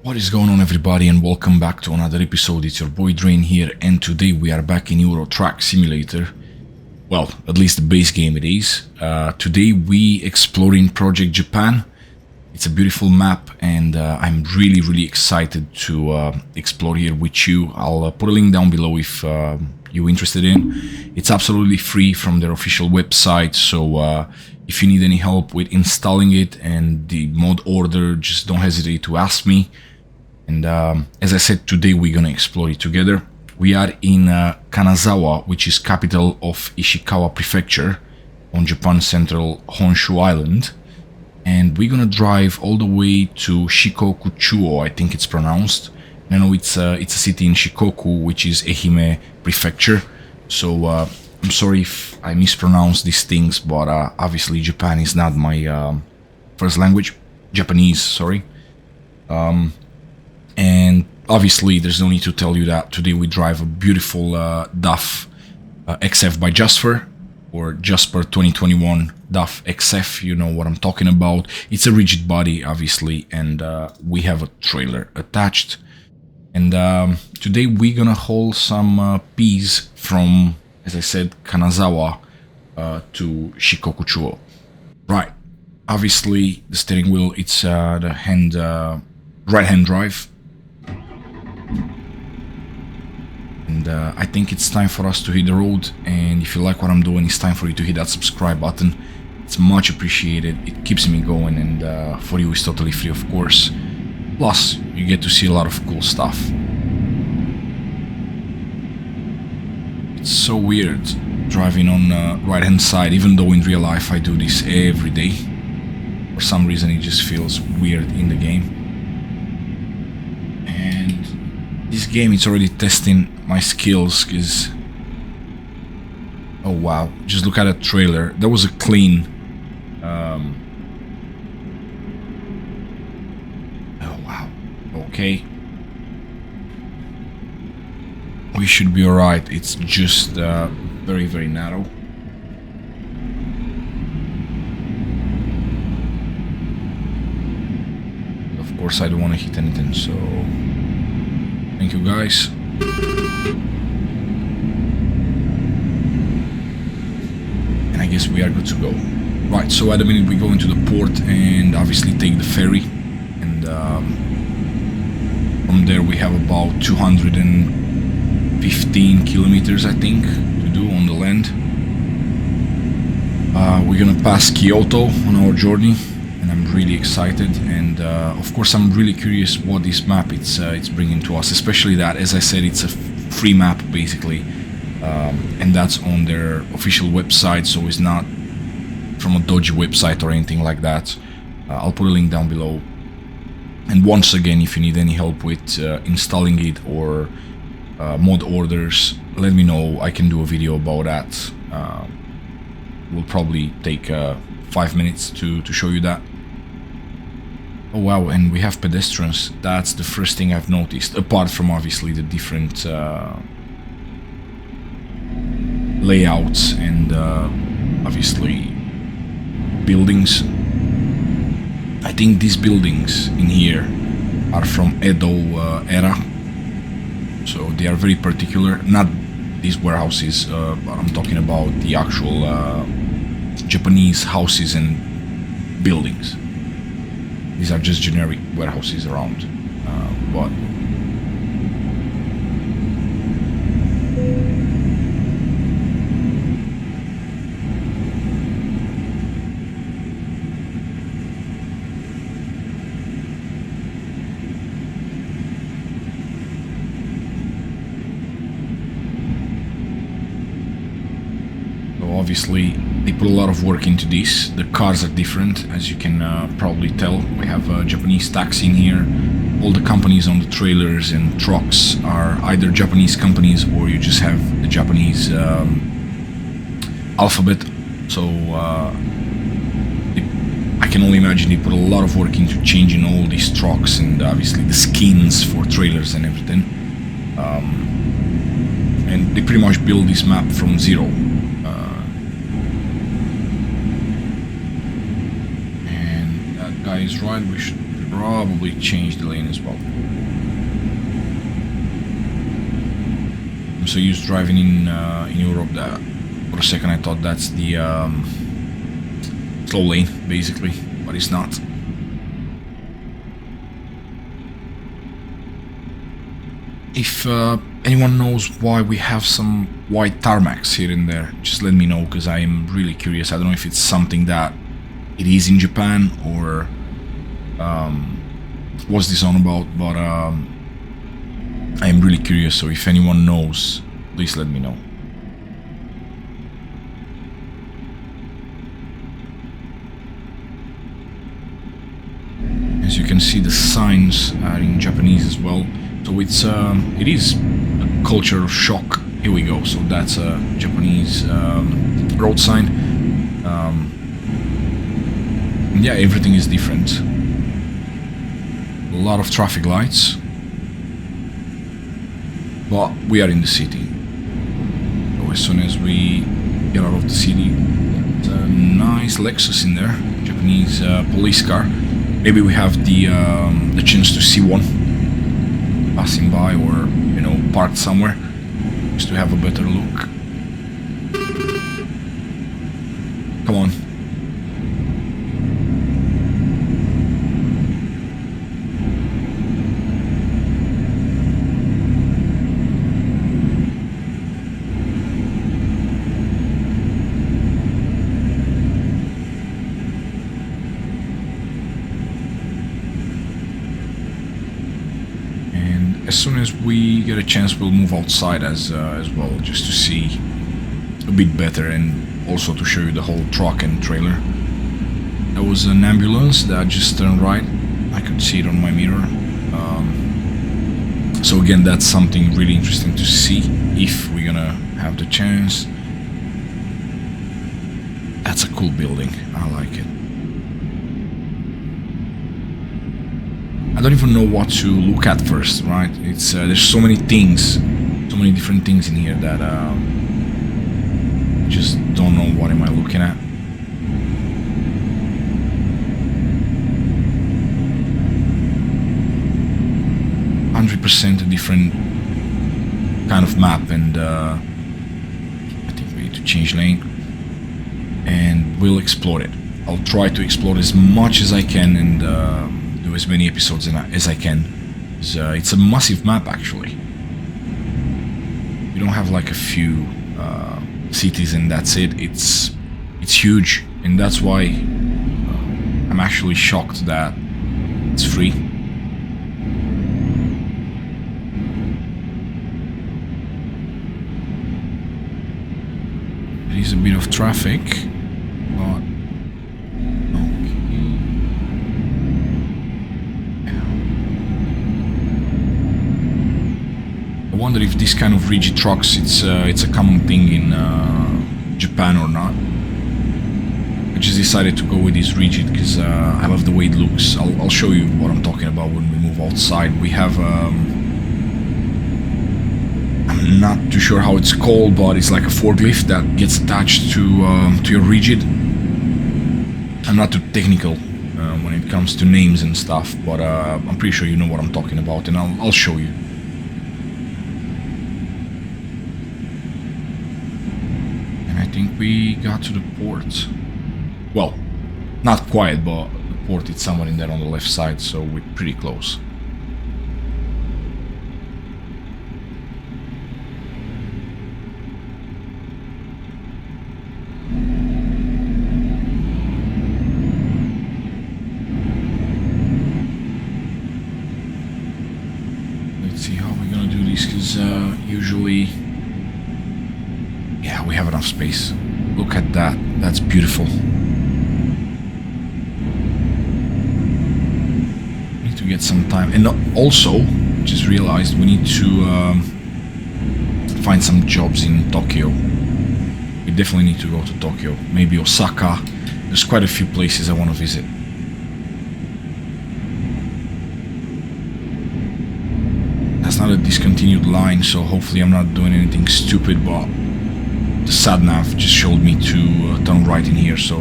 What is going on, everybody, and welcome back to another episode. It's your boy Drain here, and today we are back in Euro Truck Simulator. Well, at least the base game it is. Today we exploring Project Japan. It's a beautiful map, and I'm really excited to explore here with you. I'll put a link down below if you're interested in. It's absolutely free from their official website, so if you need any help with installing it and the mod order, just don't hesitate to ask me. And as I said, today we're gonna explore it together. We are in Kanazawa, which is capital of Ishikawa Prefecture on Japan's central Honshu island. And we're gonna drive all the way to Shikokushuo, I think it's pronounced. I know it's a city in Shikoku, which is Ehime Prefecture. So I'm sorry if I mispronounce these things, but obviously Japan is not my first language. Japanese, sorry. And obviously there's no need to tell you that today we drive a beautiful DAF XF by Jasper, or Jasper 2021 DAF XF, you know what I'm talking about. It's a rigid body, obviously, and we have a trailer attached. And today we're gonna haul some peas from, as I said, Kanazawa to Shikokushuo. Right, obviously the steering wheel, it's the right-hand drive. And I think it's time for us to hit the road, and if you like what I'm doing, it's time for you to hit that subscribe button. It's much appreciated, it keeps me going, and for you it's totally free, of course. Plus, you get to see a lot of cool stuff. It's so weird driving on the right hand side, even though in real life I do this every day. For some reason it just feels weird in the game. This game, it's already testing my skills, because... oh wow, just look at that trailer. That was a clean... oh wow, okay. We should be alright, it's just very narrow. Of course I don't want to hit anything, so... thank you guys. And I guess we are good to go. Right, so at the minute we go into the port and obviously take the ferry. And from there we have about 215 kilometers, I think, to do on the land. We're gonna pass Kyoto on our journey. I'm really excited, and of course I'm really curious what this map it's bringing to us, especially that, as I said, it's a free map basically, and that's on their official website, so it's not from a dodgy website or anything like that. I'll put a link down below, and once again, if you need any help with installing it or mod orders, let me know. I can do a video about that. Will probably take 5 minutes to show you that. Oh wow, and we have pedestrians. That's the first thing I've noticed, apart from obviously the different layouts and obviously buildings. I think these buildings in here are from Edo era, so they are very particular. Not these warehouses, but I'm talking about the actual Japanese houses and buildings. These are just generic warehouses around, but obviously they put a lot of work into this. The cars are different, as you can probably tell. We have a Japanese taxi in here. All the companies on the trailers and trucks are either Japanese companies, or you just have the Japanese alphabet. So I can only imagine they put a lot of work into changing all these trucks and obviously the skins for trailers and everything. And they pretty much build this map from zero. And that guy is right, we should probably change the lane as well. I'm so used to driving in Europe that for a second I thought that's the slow lane, basically, but it's not. If anyone knows why we have some white tarmacs here and there, just let me know, because I am really curious. I don't know if it's something that it is in Japan, or what's this on about, but I am really curious, so if anyone knows, please let me know. As you can see, the signs are in Japanese as well. So it's it is a culture shock. Here we go. So that's a Japanese road sign. Yeah, everything is different. A lot of traffic lights, but we are in the city. So as soon as we get out of the city, there's a nice Lexus in there, Japanese police car. Maybe we have the chance to see one passing by, or you know, parked somewhere, just to have a better look. Come on. As soon as we get a chance, we'll move outside as well, just to see a bit better, and also to show you the whole truck and trailer. There was an ambulance that just turned right. I could see it on my mirror. So again, that's something really interesting to see if we're gonna have the chance. That's a cool building. I like it. I don't even know what to look at first, right? It's there's so many things, so many different things in here that just don't know what am I looking at. A different kind of map, and I think we need to change lane, and we'll explore it. I'll try to explore as much as I can, and do as many episodes as I can. It's a massive map, actually. We don't have like a few cities and that's it. It's huge, and that's why I'm actually shocked that it's free. There is a bit of traffic, but I wonder if this kind of rigid trucks, it's a common thing in Japan or not. I just decided to go with this rigid because I love the way it looks. I'll show you what I'm talking about when we move outside. We have I'm not too sure how it's called, but it's like a forklift that gets attached to your rigid. I'm not too technical when it comes to names and stuff, but I'm pretty sure you know what I'm talking about, and I'll show you. I think we got to the port. Well, not quite, but the port is somewhere in there on the left side, so we're pretty close. Let's see how we're gonna do this, because usually... yeah, we have enough space. Look at that. That's beautiful. Need to get some time. And also, just realized we need to find some jobs in Tokyo. We definitely need to go to Tokyo. Maybe Osaka. There's quite a few places I want to visit. That's not a discontinued line, so hopefully I'm not doing anything stupid, but the sat-nav just showed me to turn right in here, so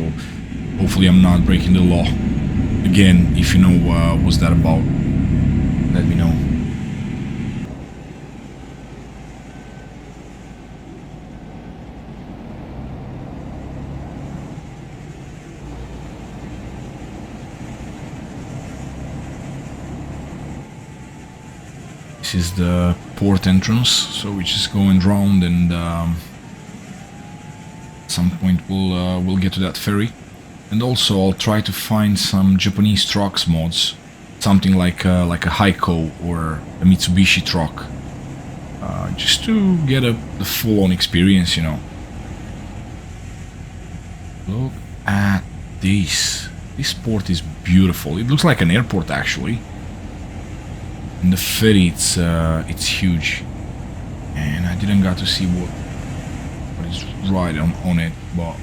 hopefully I'm not breaking the law. Again, if you know what's that about, let me know. This is the port entrance, so we're just going round, and at some point we'll get to that ferry. And also I'll try to find some Japanese trucks mods, something like a Heiko or a Mitsubishi truck, just to get the full-on experience, you know. Look at this. This port is beautiful. It looks like an airport actually. And the ferry, it's huge, and I didn't get to see what is right on it, but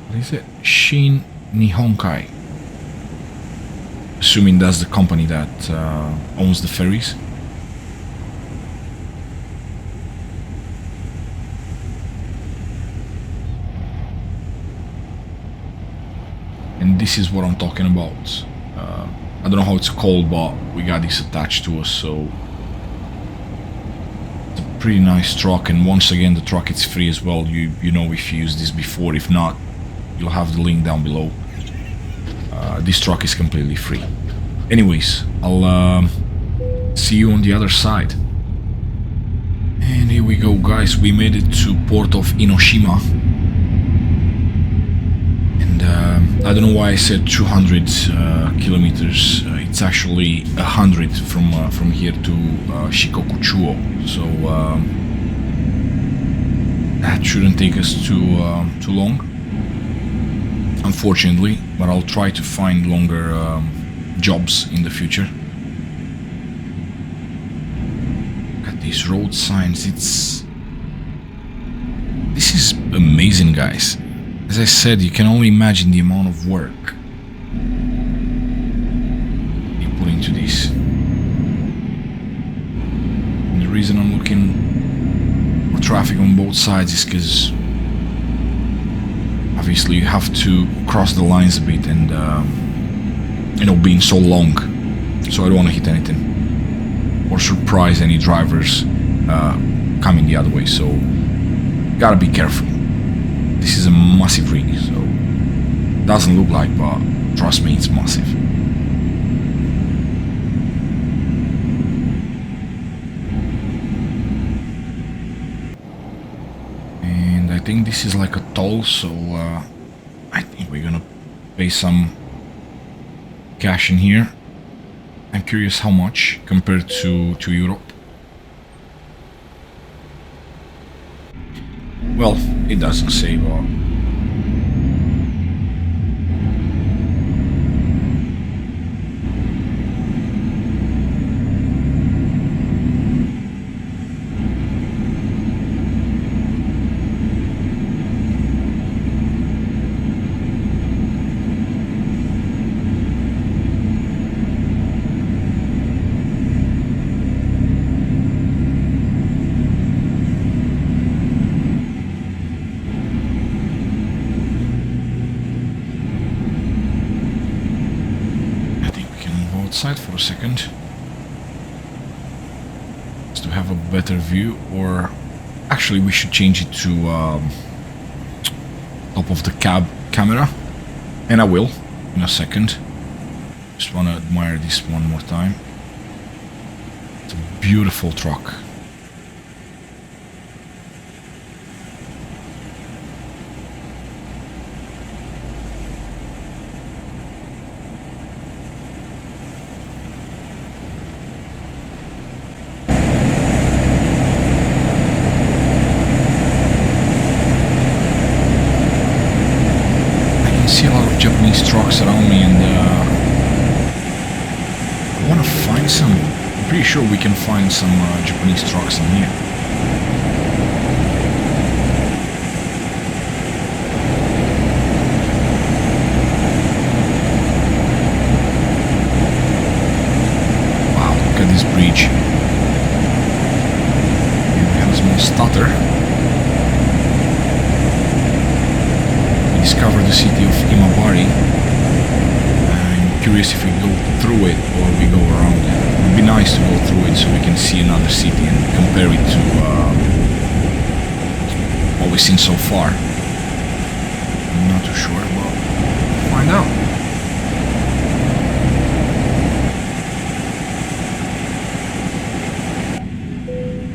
what is it? Shin Nihonkai. Assuming that's the company that owns the ferries. And this is what I'm talking about. I don't know how it's called, but we got this attached to us, so it's a pretty nice truck. And once again, the truck is free as well. You know if you used this before. If not, you'll have the link down below. This truck is completely free. Anyways, I'll see you on the other side. And here we go, guys. We made it to port of Innoshima. And I don't know why I said 200 kilometers. It's actually 100 from here to Shikokushuo. So that shouldn't take us too long, unfortunately, but I'll try to find longer jobs in the future. Look at these road signs. This is amazing, guys. As I said, you can only imagine the amount of work you put into this. And the reason I'm looking for traffic on both sides is because obviously you have to cross the lines a bit, and you know, being so long, so I don't want to hit anything or surprise any drivers coming the other way, so gotta be careful. This is a massive rig, so doesn't look like, but trust me, it's massive. And I think this is like a toll, so I think we're gonna pay some cash in here. I'm curious how much compared to Europe. Well, it doesn't say, but for a second, just to have a better view. Or actually we should change it to top of the cab camera, and I will in a second. Just want to admire this one more time. It's a beautiful truck. trucks around me, and I want to find some. I'm pretty sure we can find some Japanese trucks in here. Wow, look at this bridge. Here we have a small stutter. We discovered the city of Imabari. I'm curious if we go through it or we go around it. It would be nice to go through it so we can see another city and compare it to what we've seen so far. I'm not too sure, but we'll find out.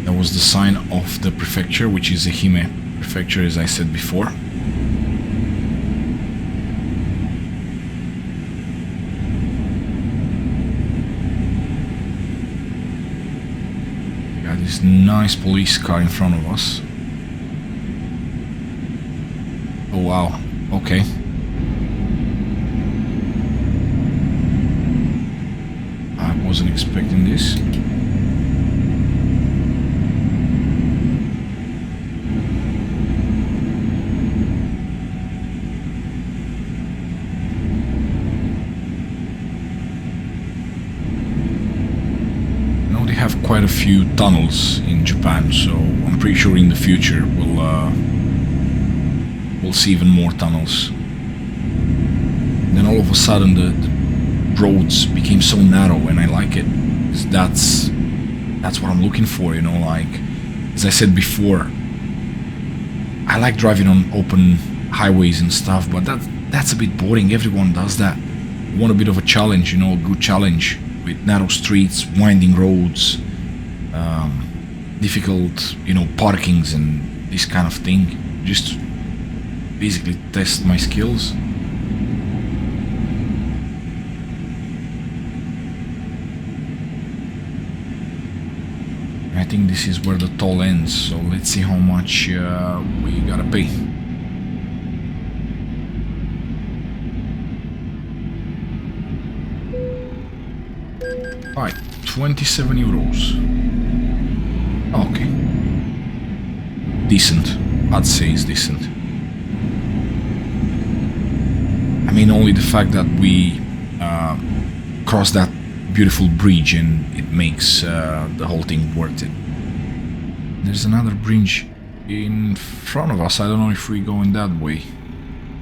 That was the sign of the prefecture, which is Ehime Prefecture, as I said before. This nice police car in front of us. Oh wow, okay. I wasn't expecting this. Have quite a few tunnels in Japan, so I'm pretty sure in the future we'll see even more tunnels. And then all of a sudden the roads became so narrow, and I like it. That's what I'm looking for, you know. Like as I said before, I like driving on open highways and stuff, but that's a bit boring. Everyone does that. You want a bit of a challenge, you know, a good challenge. With narrow streets, winding roads, difficult, you know, parkings and this kind of thing. Just basically test my skills. I think this is where the toll ends, so let's see how much we gotta pay. Right, 27 euros. Okay. Decent. I'd say it's decent. I mean, only the fact that we crossed that beautiful bridge, and it makes the whole thing worth it. There's another bridge in front of us. I don't know if we're going that way.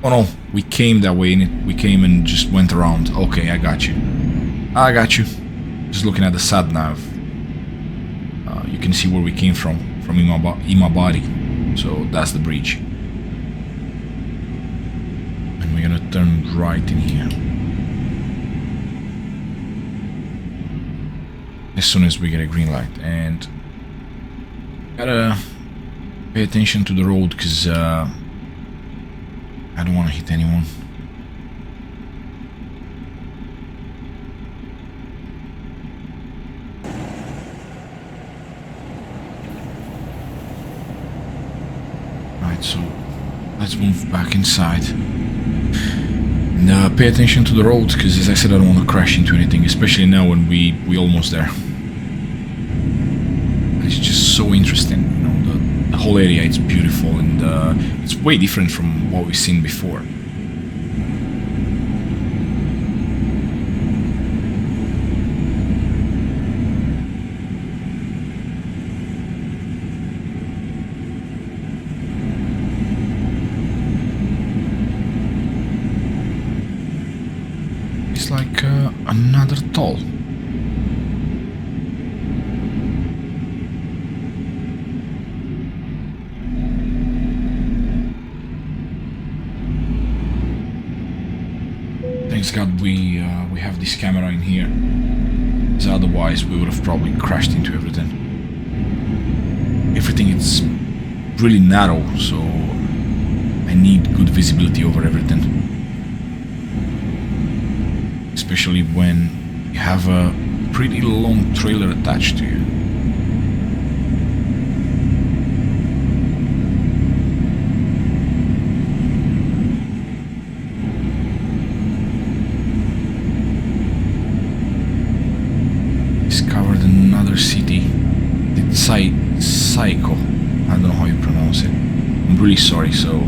Oh no, we came that way, and we came and just went around. Okay, I got you. I got you. Just looking at the sat nav, you can see where we came from Imabari. So that's the bridge. And we're gonna turn right in here. As soon as we get a green light. And gotta pay attention to the road, because I don't want to hit anyone. So let's move back inside and pay attention to the road, because as I said, I don't want to crash into anything, especially now when we almost there. It's just so interesting, you know, the whole area. It's beautiful, and it's way different from what we've seen before. Like another toll. Thanks God we have this camera in here, because otherwise we would have probably crashed into everything. Everything is really narrow, so I need good visibility over everything. Especially when you have a pretty long trailer attached to you. Psycho. I don't know how you pronounce it. I'm really sorry, so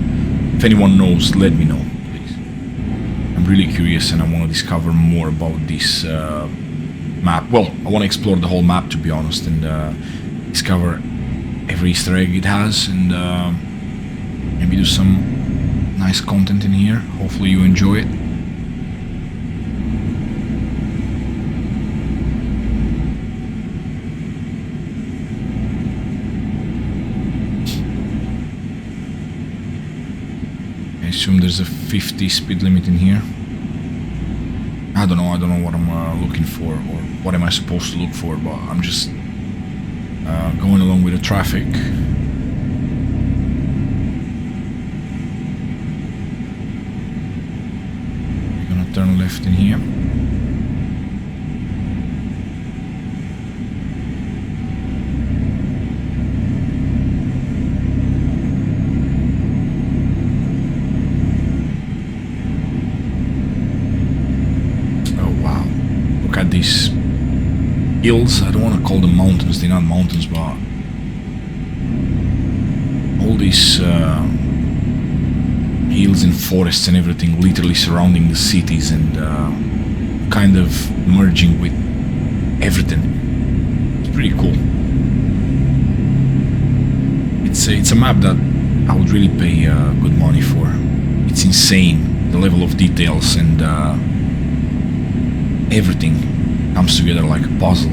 if anyone knows, let me know, please. I'm really curious and I want to discover more about this map. Well, I want to explore the whole map, to be honest, and discover every Easter egg it has, and maybe do some nice content in here. Hopefully you enjoy it. I assume there's a 50 speed limit in here. I don't know what I'm looking for, or what am I supposed to look for, but I'm just going along with the traffic. We're gonna turn left in here. These hills, I don't want to call them mountains, they're not mountains, but all these hills and forests and everything literally surrounding the cities and kind of merging with everything. It's pretty cool. It's a map that I would really pay good money for. It's insane, the level of details and everything comes together like a puzzle.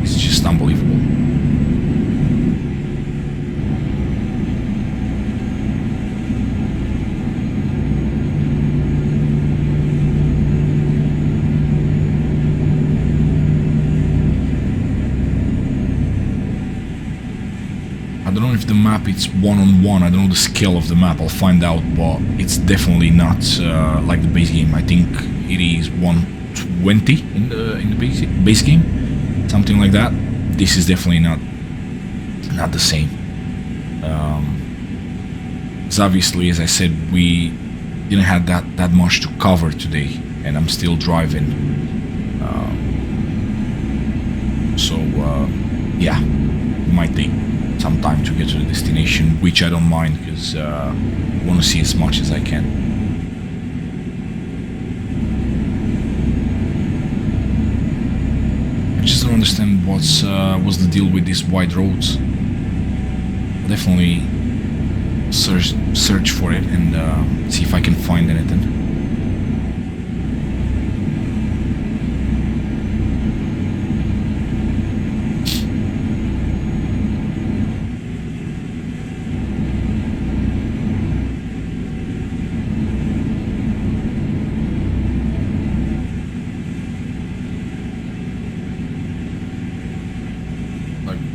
It's just unbelievable. I don't know if the map is one-on-one, I don't know the scale of the map, I'll find out, but it's definitely not like the base game. I think it is 120 in the base game, something like that. This is definitely not the same. Because obviously, as I said, we didn't have that much to cover today, and I'm still driving. Yeah, it might take some time to get to the destination, which I don't mind because I want to see as much as I can. I just don't understand what's the deal with these wide roads. I'll definitely search for it and see if I can find anything.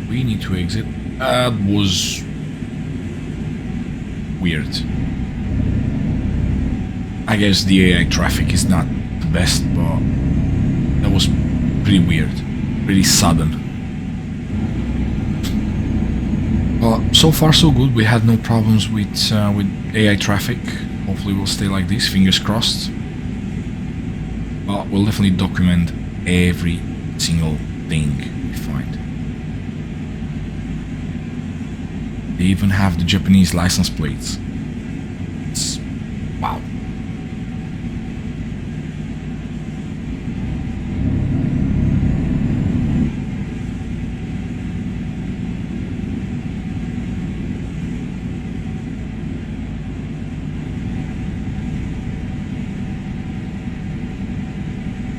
We need to exit. That was weird. I guess the AI traffic is not the best, but that was pretty weird, pretty sudden. Well, so far so good. We had no problems with AI traffic. Hopefully we'll stay like this, fingers crossed. But we'll definitely document every single thing we find. They even have the Japanese license plates. It's wow.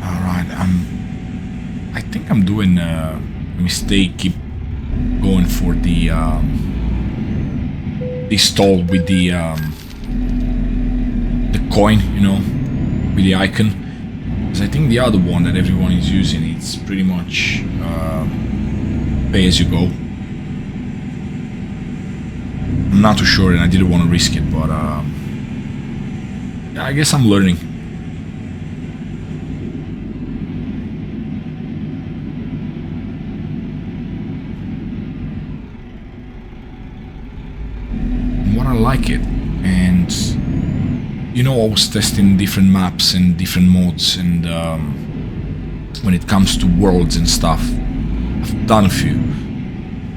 Alright, I think I'm doing a mistake. Keep going for the stall with the coin, you know, with the icon, because I think the other one that everyone is using, it's pretty much pay as you go. I'm not too sure and I didn't want to risk it, but yeah, I guess I'm learning. I like it, and you know, I was testing different maps and different modes, and when it comes to worlds and stuff, I've done a few.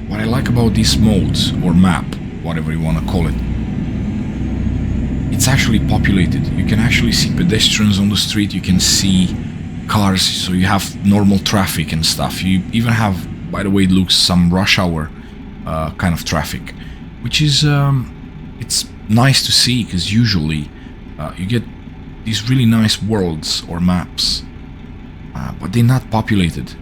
what I like about these modes, or map, whatever you want to call it, it's actually populated. You can actually see pedestrians on the street, you can see cars, so you have normal traffic and stuff. You even have, by the way it looks, some rush hour kind of traffic, which is it's nice to see, because usually you get these really nice worlds or maps, but they're not populated.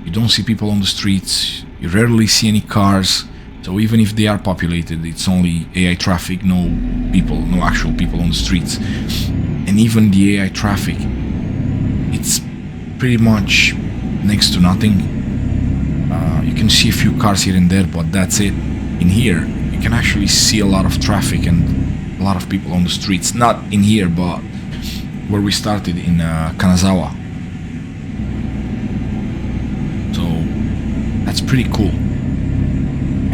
You don't see people on the streets, you rarely see any cars, so even if they are populated, it's only AI traffic, no people, no actual people on the streets. And even the AI traffic, it's pretty much next to nothing. You can see a few cars here and there, but that's it. In here, you can actually see a lot of traffic and a lot of people on the streets. Not in here, but where we started in Kanazawa. So that's pretty cool.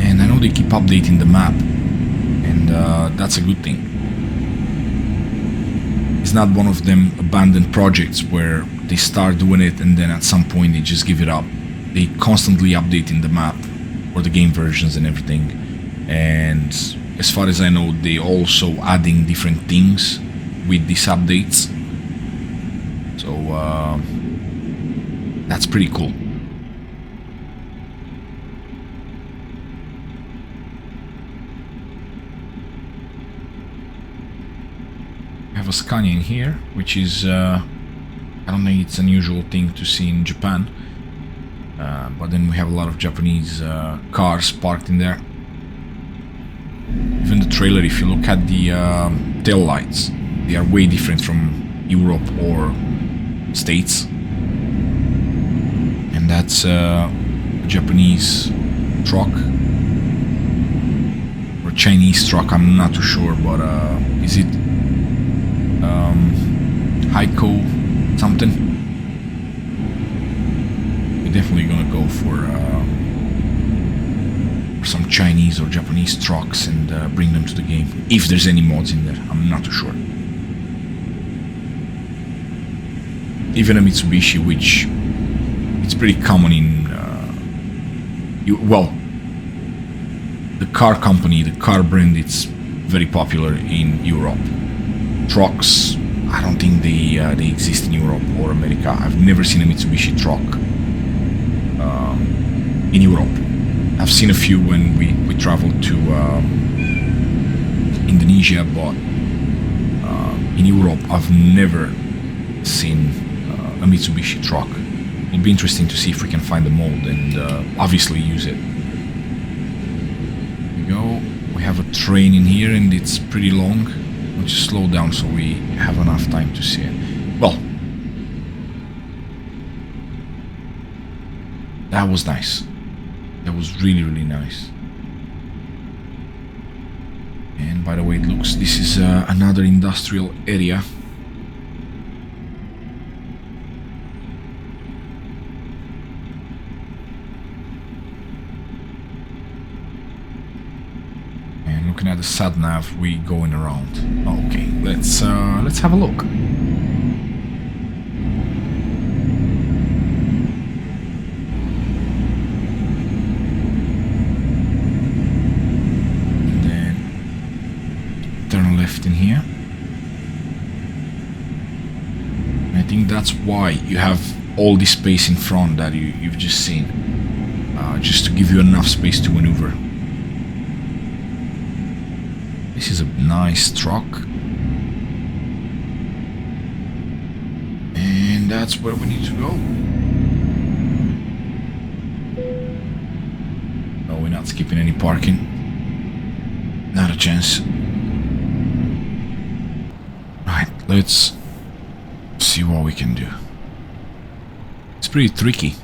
And I know they keep updating the map, and that's a good thing. It's not one of them abandoned projects where they start doing it and then at some point they just give it up. They constantly updating the map or the game versions and everything. And as far as I know, they also adding different things with these updates. So that's pretty cool. We have a Scania in here, which is I don't think it's an unusual thing to see in Japan. But then we have a lot of Japanese cars parked in there. Even the trailer, if you look at the tail lights, they are way different from Europe or States. And that's a Japanese truck or Chinese truck, I'm not too sure, but is it Heiko something? We're definitely gonna go for some Chinese or Japanese trucks and bring them to the game, if there's any mods in there. I'm not too sure. Even a Mitsubishi, which it's pretty common in well, the car company, the car brand, it's very popular in Europe. Trucks, I don't think they exist in Europe or America. I've never seen a Mitsubishi truck in Europe. I've seen a few when we traveled to Indonesia, but in Europe I've never seen a Mitsubishi truck. It'll be interesting to see if we can find the mold and obviously use it. Here we go. We have a train in here and it's pretty long. We'll just slow down so we have enough time to see it. Well, that was nice. That was really, really nice. And by the way, it looks, this is another industrial area. And looking at the sat nav, we going around. Okay, let's have a look. In here, I think that's why you have all this space in front that you've just seen, just to give you enough space to maneuver. This is a nice truck, and that's where we need to go. No, we're not skipping any parking, not a chance. Let's see what we can do. It's pretty tricky.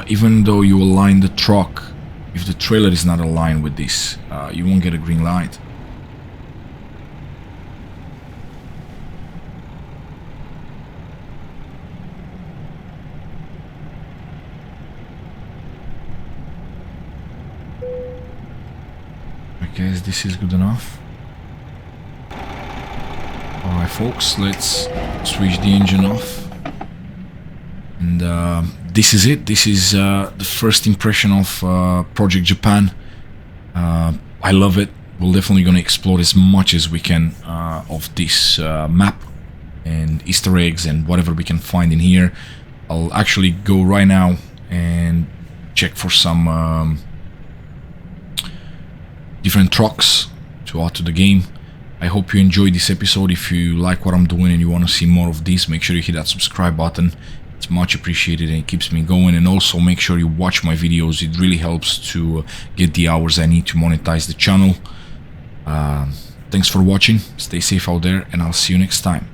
Even though you align the truck, if the trailer is not aligned with this, you won't get a green light. I guess this is good enough. Alright folks, let's switch the engine off. And this is it. This is the first impression of Project Japan. I love it. We're definitely going to explore as much as we can of this map and Easter eggs and whatever we can find in here. I'll actually go right now and check for some different trucks to add to the game. I hope you enjoyed this episode. If you like what I'm doing and you want to see more of this, make sure you hit that subscribe button. It's much appreciated and it keeps me going. And also make sure you watch my videos. It really helps to get the hours I need to monetize the channel. Thanks for watching. Stay safe out there and I'll see you next time.